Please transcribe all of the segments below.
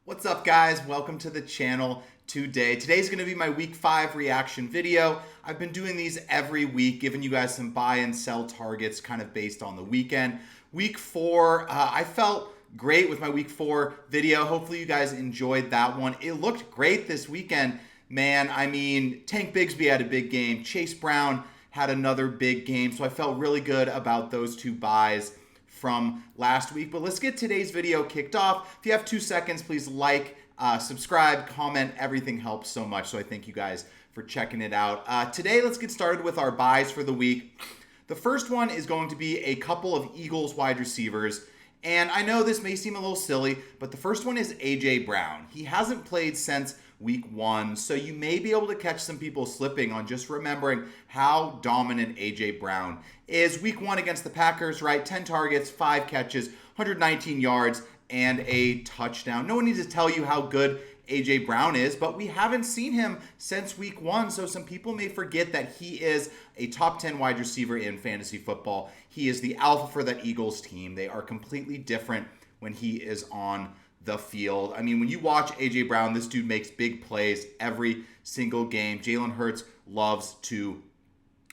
What's up, guys? Welcome to the channel today. Today's going to be my week 5 reaction video. I've been doing these every week, giving you guys some buy and sell targets kind of based on the weekend. Week 4, I felt great with my week 4 video. Hopefully you guys enjoyed that one. It looked great this weekend, man. I mean, Tank Bigsby had a big game. Chase Brown had another big game, so I felt really good about those two buys from last week. But let's get today's video kicked off. If you have 2 seconds, please like, subscribe, comment. Everything helps so much, so I thank you guys for checking it out. Today, let's get started with our buys for the week. The first one is going to be a couple of Eagles wide receivers. And I know this may seem a little silly, but the first one is A.J. Brown. He hasn't played since week 1, so you may be able to catch some people slipping on just remembering how dominant A.J. Brown is. Week 1 against the Packers, right? 10 targets, 5 catches, 119 yards, and a touchdown. No one needs to tell you how good A.J. Brown is, but we haven't seen him since week 1, so some people may forget that he is a top 10 wide receiver in fantasy football. He is the alpha for that Eagles team. They are completely different when he is on the field. I mean, when you watch A.J. Brown, this dude makes big plays every single game. Jalen Hurts loves to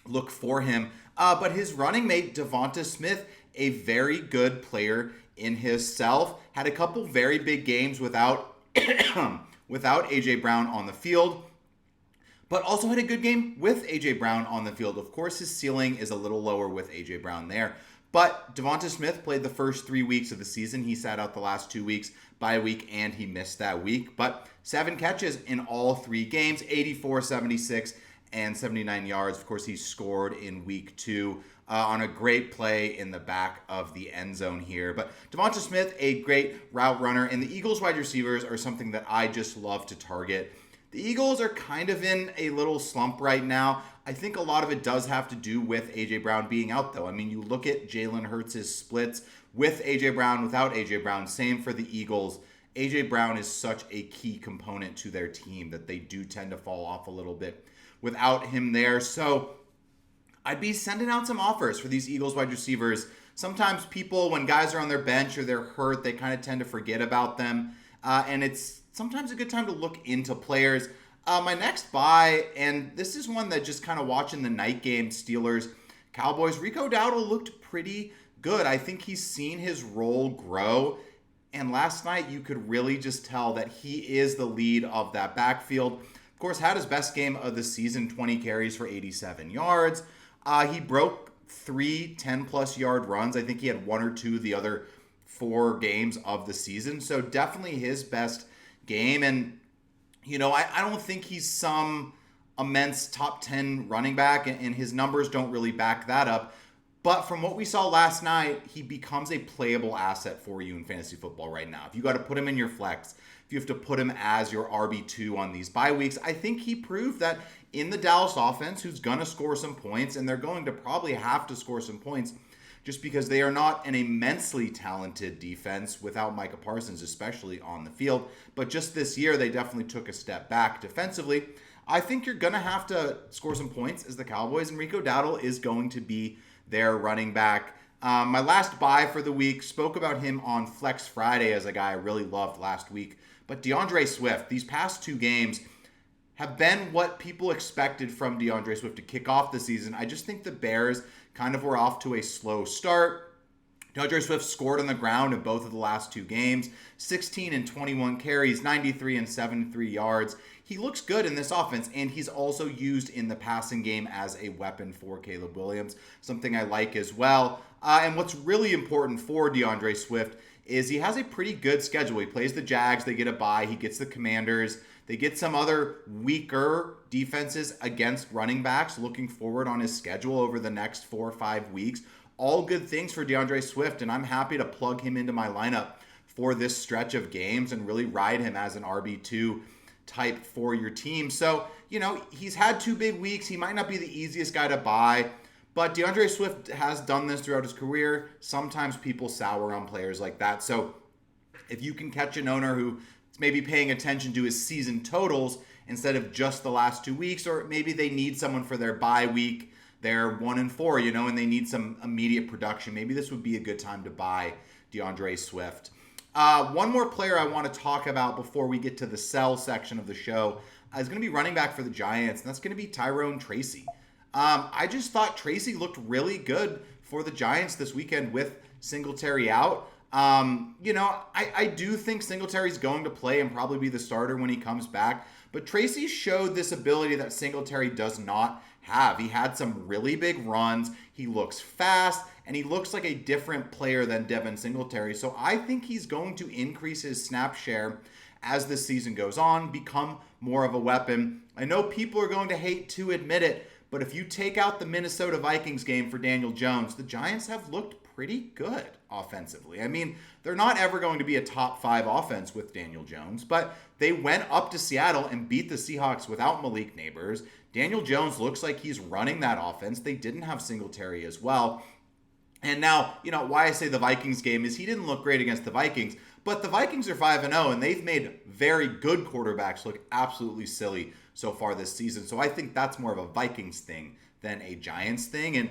look for him. But his running mate, Devonta Smith, a very good player in himself, had a couple very big games without A.J. Brown on the field, but also had a good game with A.J. Brown on the field. Of course, his ceiling is a little lower with A.J. Brown there. But Devonta Smith played the first 3 weeks of the season. He sat out the last 2 weeks, bye week, and he missed that week. But 7 catches in all 3 games, 84, 76, and 79 yards. Of course, he scored in week 2 on a great play in the back of the end zone here. But Devonta Smith, a great route runner, and the Eagles wide receivers are something that I just love to target. The Eagles are kind of in a little slump right now. I think a lot of it does have to do with A.J. Brown being out, though. I mean, you look at Jalen Hurts' splits with A.J. Brown, without A.J. Brown. Same for the Eagles. A.J. Brown is such a key component to their team that they do tend to fall off a little bit without him there. So I'd be sending out some offers for these Eagles wide receivers. Sometimes people, when guys are on their bench or they're hurt, they kind of tend to forget about them. And it's sometimes a good time to look into players. My next buy, and this is one that just kind of watching the night game, Steelers, Cowboys, Rico Dowdle looked pretty good. I think he's seen his role grow. And last night, you could really just tell that he is the lead of that backfield. Of course, had his best game of the season, 20 carries for 87 yards. He broke 3 10-plus yard runs. I think he had 1 or 2 the other 4 games of the season. So definitely his best game. And, you know, I don't think he's some immense top 10 running back, and his numbers don't really back that up. But from what we saw last night, he becomes a playable asset for you in fantasy football right now. If you got to put him in your flex, if you have to put him as your RB2 on these bye weeks, I think he proved that in the Dallas offense, who's going to score some points, and they're going to probably have to score some points just because they are not an immensely talented defense without Micah Parsons, especially on the field. But just this year, they definitely took a step back defensively. I think you're going to have to score some points as the Cowboys, and Rico Dowdle is going to be their running back. My last buy for the week, spoke about him on Flex Friday as a guy I really loved last week. But DeAndre Swift, these past 2 games have been what people expected from DeAndre Swift to kick off the season. I just think the Bears kind of were off to a slow start. DeAndre Swift scored on the ground in both of the last 2 games, 16 and 21 carries, 93 and 73 yards. He looks good in this offense, and he's also used in the passing game as a weapon for Caleb Williams, something I like as well. And what's really important for DeAndre Swift is he has a pretty good schedule. He plays the Jags, they get a bye, he gets the Commanders, they get some other weaker defenses against running backs looking forward on his schedule over the next 4 or 5 weeks. All good things for DeAndre Swift, and I'm happy to plug him into my lineup for this stretch of games and really ride him as an RB2 type for your team. So, you know, he's had 2 big weeks. He might not be the easiest guy to buy, but DeAndre Swift has done this throughout his career. Sometimes people sour on players like that. So if you can catch an owner who is maybe paying attention to his season totals instead of just the last 2 weeks, or maybe they need someone for their bye week, they're 1-4, you know, and they need some immediate production, maybe this would be a good time to buy DeAndre Swift. One more player I want to talk about before we get to the sell section of the show is going to be running back for the Giants, and that's going to be Tyrone Tracy. I just thought Tracy looked really good for the Giants this weekend with Singletary out. I do think Singletary's going to play and probably be the starter when he comes back. But Tracy showed this ability that Singletary does not have. He had some really big runs. He looks fast, and he looks like a different player than Devin Singletary. So I think he's going to increase his snap share as the season goes on, become more of a weapon. I know people are going to hate to admit it, but if you take out the Minnesota Vikings game for Daniel Jones, the Giants have looked pretty good offensively. I mean, they're not ever going to be a top 5 offense with Daniel Jones, but they went up to Seattle and beat the Seahawks without Malik Neighbors. Daniel Jones looks like he's running that offense. They didn't have Singletary as well. And now, why I say the Vikings game is he didn't look great against the Vikings, but the Vikings are 5-0, and they've made very good quarterbacks look absolutely silly so far this season. So I think that's more of a Vikings thing than a Giants thing. And,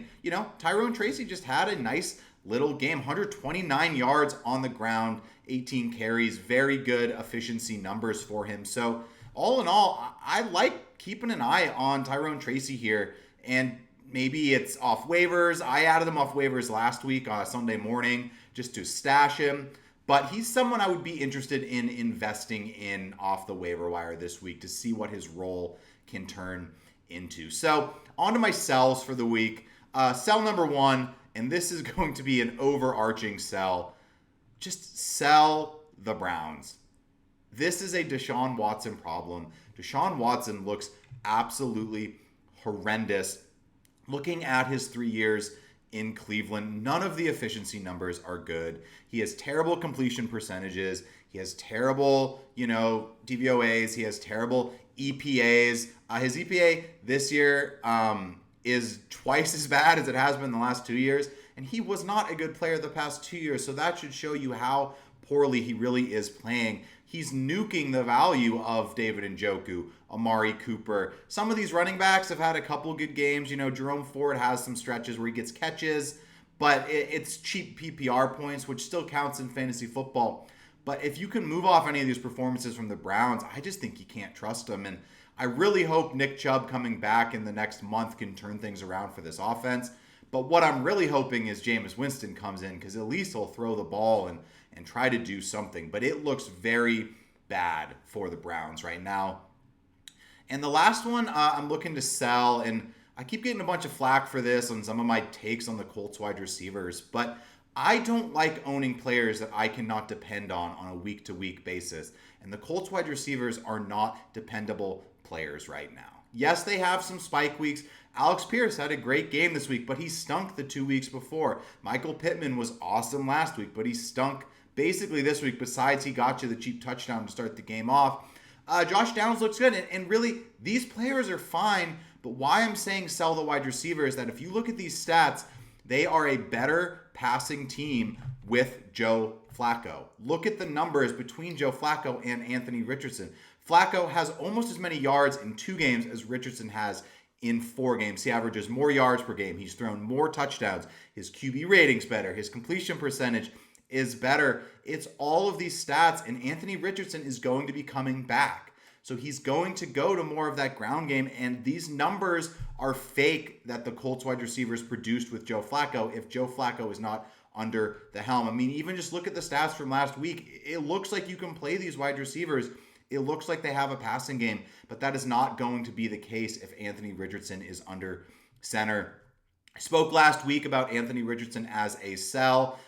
Tyrone Tracy just had a nice little game, 129 yards on the ground, 18 carries, very good efficiency numbers for him. So all in all, I like keeping an eye on Tyrone Tracy here, and maybe it's off waivers. I added him off waivers last week on a Sunday morning just to stash him, but he's someone I would be interested in investing in off the waiver wire this week to see what his role can turn into. So on to my sells for the week. Sell number 1, and this is going to be an overarching sell. Just sell the Browns. This is a Deshaun Watson problem. Deshaun Watson looks absolutely horrendous. Looking at his 3 years in Cleveland, none of the efficiency numbers are good. He has terrible completion percentages. He has terrible, DVOAs. He has terrible EPAs. His EPA this year is twice as bad as it has been the last 2 years. And he was not a good player the past 2 years. So that should show you how poorly he really is playing. He's nuking the value of David Njoku, Amari Cooper. Some of these running backs have had a couple good games. Jerome Ford has some stretches where he gets catches, but it's cheap PPR points, which still counts in fantasy football. But if you can move off any of these performances from the Browns, I just think you can't trust them. And I really hope Nick Chubb coming back in the next month can turn things around for this offense. But what I'm really hoping is Jameis Winston comes in, because at least he'll throw the ball and try to do something. But it looks very bad for the Browns right now. And the last one I'm looking to sell, and I keep getting a bunch of flack for this on some of my takes on the Colts wide receivers, but I don't like owning players that I cannot depend on a week-to-week basis. And the Colts wide receivers are not dependable players right now. Yes, they have some spike weeks. Alex Pierce had a great game this week, but he stunk the 2 weeks before. Michael Pittman was awesome last week, but he stunk basically this week, besides he got you the cheap touchdown to start the game off. Josh Downs looks good, and really, these players are fine, but why I'm saying sell the wide receiver is that if you look at these stats, they are a better passing team with Joe Flacco. Look at the numbers between Joe Flacco and Anthony Richardson. Flacco has almost as many yards in 2 games as Richardson has in 4 games. He averages more yards per game. He's thrown more touchdowns. His QB rating's better. His completion percentage is better. It's all of these stats, and Anthony Richardson is going to be coming back. So he's going to go to more of that ground game, and these numbers are fake that the Colts wide receivers produced with Joe Flacco if Joe Flacco is not under the helm. I mean, even just look at the stats from last week. It looks like you can play these wide receivers. It looks like they have a passing game, but that is not going to be the case if Anthony Richardson is under center. I spoke last week about Anthony Richardson as a sell,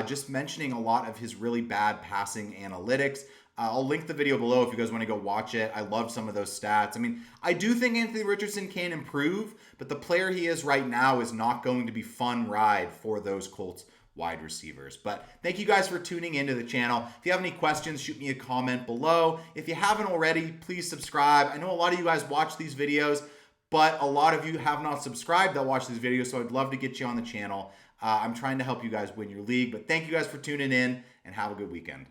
just mentioning a lot of his really bad passing analytics. I'll link the video below if you guys want to go watch it. I love some of those stats. I mean, I do think Anthony Richardson can improve, but the player he is right now is not going to be fun ride for those Colts wide receivers. But thank you guys for tuning into the channel. If you have any questions, shoot me a comment below. If you haven't already, please subscribe. I know a lot of you guys watch these videos, but a lot of you have not subscribed that watch these videos, so I'd love to get you on the channel. I'm trying to help you guys win your league, but thank you guys for tuning in, and have a good weekend.